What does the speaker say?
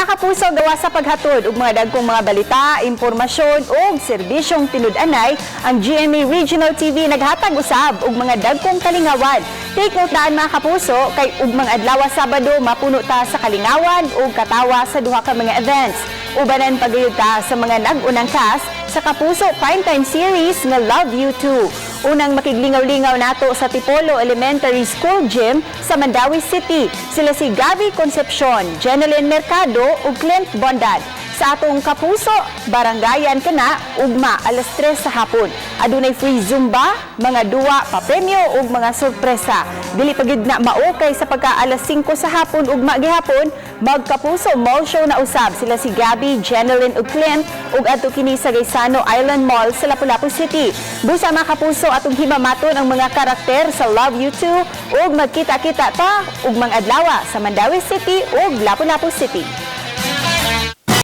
Mga kapuso, gawa sa paghatod og mga dagkong mga balita, impormasyon ug serbisyong tinud-anay, ang GMA Regional TV naghatag usab og mga dagkong kalingawan. Take note daan mga kapuso, kay ug mga adlaw Sabado mapuno ta sa kalingawan ug katawa sa duha ka mga events. Ubanan pagayud ta sa mga nag-unang cast sa Kapuso Primetime Series nga Love You Too. Unang makiglingaw-lingaw nato sa Tipolo Elementary School Gym sa Mandawi City. Sila si Gabi Concepcion, Jeneline Mercado ug Clint Bondad. Sa atong Kapuso, barangayan kana ugma alas 3 sa hapon. Adunay free Zumba, mga duwa papremyo ug mga sorpresa. Dili pa gid na maokay sa pagka alas 5 sa hapon ugma gihapon, magkapuso mall show na usab sila si Gabi, Jeneline ug Clint ug adto kini sa Gaisano Island Mall sa Lapu-Lapu City. Busa mga kapuso atong himamaton ang mga karakter sa Love You Too ug magkita-kita ta ug mga adlaw sa Mandawi City ug Lapu-Lapu City.